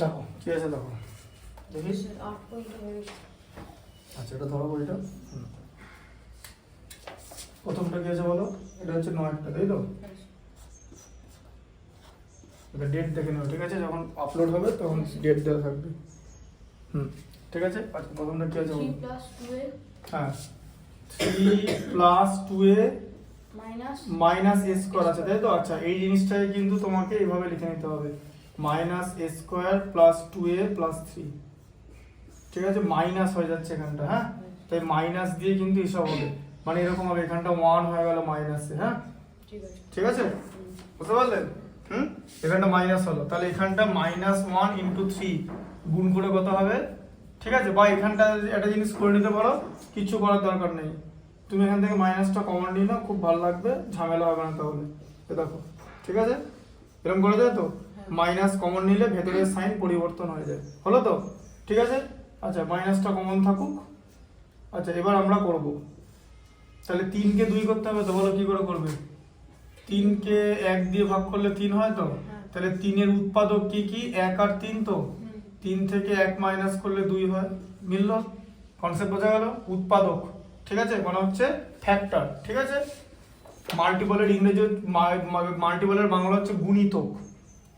দেখো কি আছে দেখো, দেখিস। আচ্ছা এটা ধরো বইটা। প্রথমটা কি আছে বলো, এটা হচ্ছে 9টা, তাই তো? এটা ডেট দেখে নেবো, ঠিক আছে? যখন আপলোড হবে তখন ডেট দেওয়া থাকবে। ঠিক আছে। আচ্ছা প্রথমটা কি আছে বলো? 3 + 2a হ্যাঁ 3 + 2a মাইনাস a স্কোয়ার আছে, তাই তো? আচ্ছা এই জিনিসটাই কিন্তু তোমাকে এইভাবে লিখে নিতে হবে, -a স্কোয়ার + 2a + 3। ঠিক আছে, মাইনাস হয়ে যাচ্ছে এখানটা, হ্যাঁ? তাই মাইনাস দিয়ে কিন্তু এসব হবে, মানে এরকম হবে, এখানটা 1 হয়ে গেল মাইনাসে, হ্যাঁ? ঠিক আছে, বুঝতে পারলেন? এখানটা মাইনাস হলো, তাহলে এখানটা -1 × 3 গুণ করে কত হবে? ঠিক আছে, বা এখানটা একটা জিনিস করে নিতে পারো, কিছু করার দরকার নেই, তুমি এখান থেকে মাইনাসটা কমন নিয়ে নাও, খুব ভালো লাগবে, ঝামেলা হবে না তাহলে। দেখো ঠিক আছে, এরকম করে যায় তো, মাইনাস কমন নিলে ভেতরের সাইন পরিবর্তন হয়ে যায়, হলো তো? ঠিক আছে। আচ্ছা মাইনাসটা কমন থাকুক। আচ্ছা এবার আমরা করব, তাহলে 3কে 2 করতে হবে তো, বলো কি করে করবে? 3কে 1 দিয়ে ভাগ করলে 3 হয় তো, তাহলে 3-এর উৎপাদক কি কি? 1 আর 3 তো, 3 থেকে 1 মাইনাস করলে 2 হয়, মিললো? কনসেপ্ট বোঝা গেল? উৎপাদক, ঠিক আছে, মানে হচ্ছে ফ্যাক্টর, ঠিক আছে? মাল্টিপলের ইংরেজি, মাল্টিপলের বাংলা হচ্ছে গুণিতক,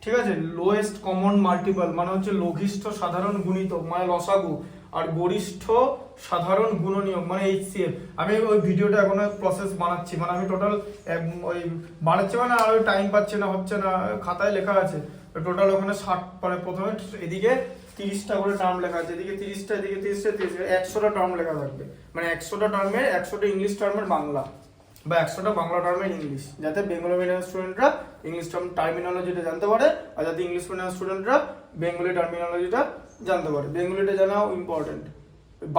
ঠিক আছে? লোয়েস্ট কমন মাল্টিপল মানে হচ্ছে লঘিষ্ঠ সাধারণ গুণিতক মানে লসাগু, আর গরিষ্ঠ সাধারণ গুণনীয়ক মানে HCF। আমি ওই ভিডিওটা এখন প্রসেস বানাচ্ছি, মানে আমি টোটাল ওই বানাচ্ছি, মানে আর ওই টাইম পাচ্ছি না, হচ্ছে না, খাতায় লেখা আছে টোটাল ওখানে 60, মানে প্রথমে এদিকে 30টা করে টার্ম লেখা আছে, এদিকে 30টা, এদিকে 30টা, 100টা টার্ম লেখা থাকবে, মানে 100টা টার্মের 100টা ইংলিশ টার্মের বাংলা, বা 100টা বাংলা টার্মের ইংলিশ, যাতে বেঙ্গলি মিডিয়াম স্টুডেন্টরা ইংলিশ টার্মিনোলজিটা জানতে পারে, আর যাতে ইংলিশ মিডিয়াম স্টুডেন্টরা বেঙ্গলি টার্মিনোলজিটা জানতে পারে। বেঙ্গলিটা জানাও ইম্পর্টেন্ট।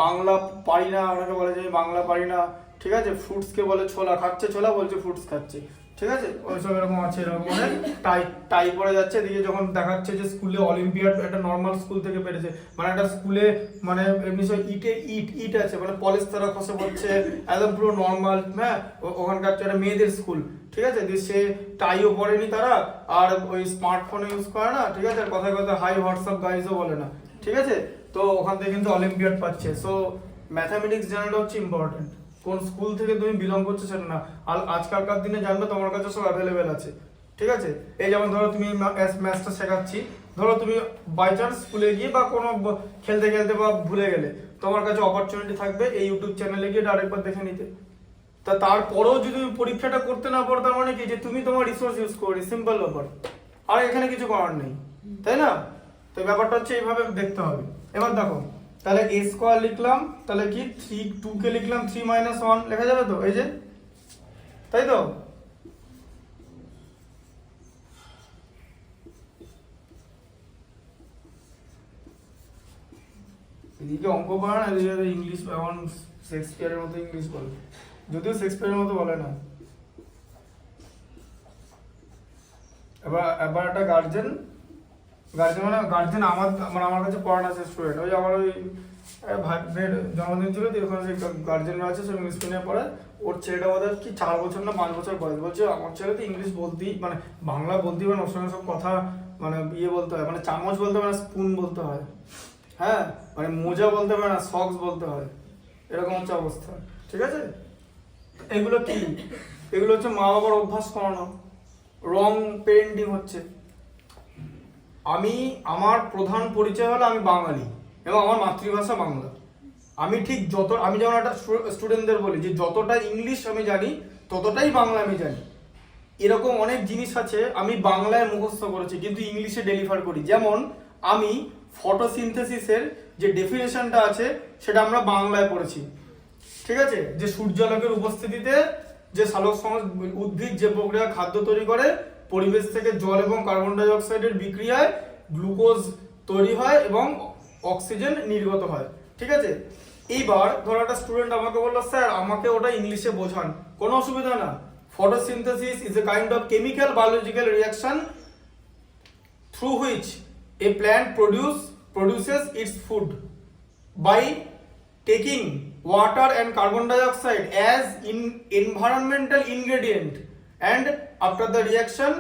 বাংলা পারি না, অনেকে বলে যে আমি বাংলা পারি না, ঠিক আছে? ফ্রুটসকে বলে ছোলা, খাচ্ছে ছোলা, বলছে ফ্রুটস খাচ্ছে, ঠিক আছে? ওইসব এরকম আছে, এরকম মানে টাই পড়ে যাচ্ছে, এদিকে যখন দেখাচ্ছে যে স্কুলে অলিম্পিয়াড, একটা নর্মাল স্কুল থেকে পেরেছে, মানে একটা স্কুলে মানে এমনি সব ইট আছে, মানে পলিস্টার খসে পড়ছে, একদম পুরো নর্মাল, হ্যাঁ? ওখানকার একটা মেয়েদের স্কুল, ঠিক আছে? সে টাইও পড়েনি তারা, আর ওই স্মার্টফোন ইউজ করে না, ঠিক আছে? আর কথায় কথায় হাই হোয়াটসঅ্যাপ গাইজও বলে না, ঠিক আছে? তো ওখান থেকে কিন্তু অলিম্পিয়াড পাচ্ছে। সো ম্যাথামেটিক্স জানাটা হচ্ছে ইম্পর্টেন্ট, কোন স্কুল থেকে তুমি বিলং করছো সেটা না, আর আজকালকার দিনে জানবে তোমার কাছে সব অ্যাভেলেবেল আছে, ঠিক আছে? এই যেমন ধরো তুমি ম্যাথসটা শেখাচ্ছি, ধরো তুমি বাই চান্স স্কুলে গিয়ে বা কোনো খেলতে খেলতে বা ভুলে গেলে, তোমার কাছে অপরচুনিটি থাকবে এই ইউটিউব চ্যানেলে গিয়ে আরেকবার দেখে নিতে। তা তারপরেও যদি তুমি পরীক্ষাটা করতে না পারো, তার মানে কি যে তুমি তোমার রিসোর্স ইউজ করি, সিম্পল ব্যাপার, আর এখানে কিছু করার নেই, তাই না? তো ব্যাপারটা হচ্ছে এইভাবে দেখতে হবে। এবার দেখো, তাহলে a স্কয়ার লিখলাম, তাহলে কি 2 কে লিখলাম 3 - 1 লেখা যাবে তো, এই যে, তাই তো? এদিকে অঙ্ক পড়া না, এদিকে ইংলিশ, এখন শেক্সপিয়ারের মতো ইংলিশ বলে, যদিও শেক্সপিয়ারের মতো বলে না। এবার একটা গার্জেন মানে গার্জেন আমার কাছে পড়ানো আছে স্টুডেন্ট, ওই আমার ওই ভাইয়ের জন্মদিন ছিল, ওখানে সেই গার্জেনরা আছে, সব ইংলিশ মিডিয়ামে পড়ে, ওর ছেলেটা বোধ হয় কি 4 বছর না 5 বছর বয়স, বলছে আমার ছেলে তো ইংলিশ বলতেই, মানে বাংলা বলতেই পারে, ওর সঙ্গে সব কথা মানে ইয়ে বলতে হয়, মানে চামচ বলতে পারে না, স্পুন বলতে হয়, হ্যাঁ, মানে মোজা বলতে পারে না, সক্স বলতে হয়, এরকম হচ্ছে অবস্থা, ঠিক আছে? এগুলো কি? এগুলো হচ্ছে মা বাবার অভ্যাস করানো, রং পেরেন্টিং হচ্ছে। আমার প্রধান পরিচয় হলো আমি বাঙালি এবং আমার মাতৃভাষা বাংলা। আমি ঠিক আমি যেমন একটা স্টুডেন্টদের বলি যে যতটা ইংলিশ আমি জানি ততটাই বাংলা আমি জানি, এরকম অনেক জিনিস আছে আমি বাংলায় মুখস্থ করেছি কিন্তু ইংলিশে ডেলিভার করি। যেমন আমি ফটোসিনথেসিসের যে ডেফিনেশনটা আছে সেটা আমরা বাংলায় পড়েছি, ঠিক আছে? যে সূর্যালোকের উপস্থিতিতে যে সালোক উদ্ভিদ যে প্রক্রিয়া খাদ্য তৈরি করে, পরিবেশ থেকে জল এবং কার্বন ডাই অক্সাইডের বিক্রিয়ায় গ্লুকোজ তৈরি হয় এবং অক্সিজেন নির্গত হয়, ঠিক আছে? এইবার ধরো একটা স্টুডেন্ট আমাকে বললো স্যার আমাকে ওটা ইংলিশে বোঝান, কোনো অসুবিধা না। Photosynthesis is a kind of chemical biological reaction through which a plant produces its food by taking water and carbon dioxide as environmental ingredient, and after the reaction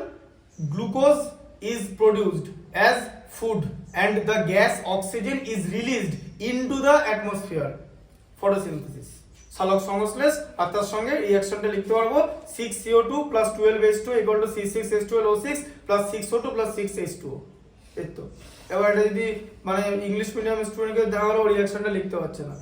glucose is produced as food and the gas oxygen is released into the atmosphere. Photosynthesis. সালোক সংশ্লেষ আর তার সঙ্গে রিঅ্যাকশনটা লিখতে পারবো 6CO2 plus 12H2 equal to C6H12O6 plus 6O2 plus 6H2O। এই তো এবার এটা যদি মানে ইংলিশ মিডিয়াম স্টুডেন্টকে দেওয়া হলো রিঅ্যাকশনটা লিখতে পারছে না,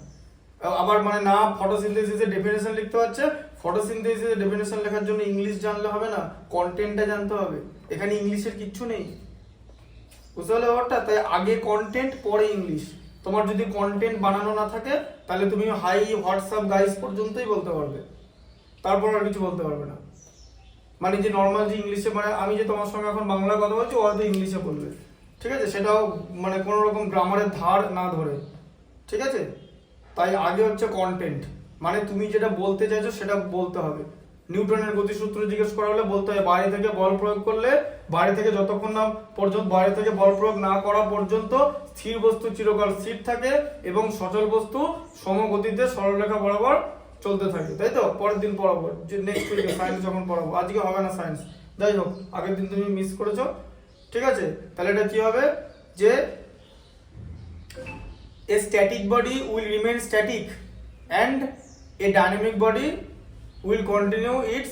আবার মানে না ফটোসিনথেসিসের ডেফিনেশন লিখতে পারছে। ফটোসিনথেসিসের ডেফিনেশন লেখার জন্য ইংলিশ জানলে হবে না, কন্টেন্টটা জানতে হবে। এখানে ইংলিশের কিচ্ছু নেই, বুঝতে পারলে ব্যাপারটা? তাই আগে কন্টেন্ট পরে ইংলিশ। তোমার যদি কন্টেন্ট বানানো না থাকে তাহলে তুমি হাই হোয়াটসঅ্যাপ গাইস পর্যন্তই বলতে পারবে, তারপর আর কিছু বলতে পারবে না। মানে যে নর্মাল যে ইংলিশে, মানে আমি যে তোমার সঙ্গে এখন বাংলা কথা বলছি ও হয়তো ইংলিশে বলবে, ঠিক আছে? সেটাও মানে কোনো রকম গ্রামারের ধার না ধরে, ঠিক আছে? তাই আগে হচ্ছে কন্টেন্ট, মানে তুমি যেটা বলতে চাইছো সেটা বলতে হবে। নিউটনের গতিসূত্র জিজ্ঞেস করা হলে বলতে হয় বাইরে থেকে বল প্রয়োগ করলে, বাইরে থেকে যতক্ষণ না পর্যন্ত বাইরে থেকে বল প্রয়োগ না করা পর্যন্ত স্থির বস্তু চিরকাল স্থির থাকে এবং সচল বস্তু সমগতিতে সরলরেখা বরাবর চলতে থাকে, তাই তো? পরের দিন পড়াবো, যে নেক্সট উইকে সায়েন্স যখন পড়াবো, আজকে হবে না সায়েন্স, যাই হোক আগের দিন তুমি মিস করেছো, ঠিক আছে? তাহলে এটা কি হবে যে a static body will remain static and a dynamic body will continue its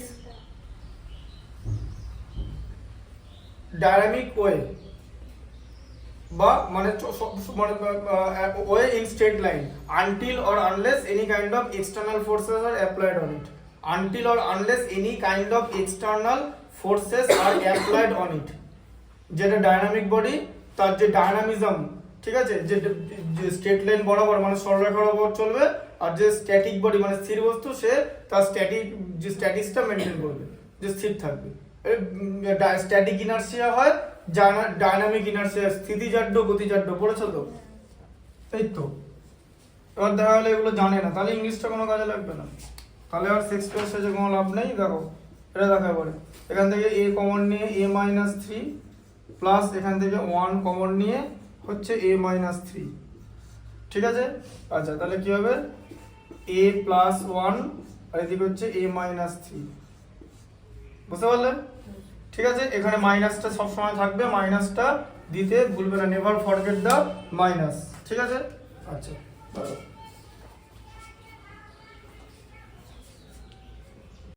dynamic way বা মানে way in straight line until or unless any kind of external forces are applied on it, until or unless any kind of external forces are applied on it। যেটা dynamic body তার যে dynamism, ঠিক আছে, যে straight line বরাবর মানে সরলরেখা বরাবর চলবে, আর যে স্ট্যাটিক বডি মানে স্থির বস্তু সে তার যে স্ট্যাটিক্সটা মেনটেন করবে, যে স্থির থাকবে। স্ট্যাটিক ইনার্সিয়া হয়, ডায়নামিক ইনার্সিয়া স্থিতিজাড্য গতিজাড্য, পড়েছো তো? এই তো এবার দেখা গেলো এগুলো জানে না, তাহলে ইংলিশটা কোনো কাজে লাগবে না, তাহলে আর সিক্স পেজে কোনো লাভ নেই। দেখো এটা দেখা পড়ে, এখান থেকে a কমন নিয়ে a-3 প্লাস এখান থেকে 1 কমন নিয়ে হচ্ছে a-3, ঠিক আছে? আচ্ছা তাহলে কি হবে a+1 আর এদিকে হচ্ছে a-3, বুঝতে পারলেন? ঠিক আছে, এখানে মাইনাসটা সবসময় থাকবে, মাইনাসটা দিতে ভুলবে না, নেভার ফরগেট দ্য মাইনাস, ঠিক আছে? আচ্ছা।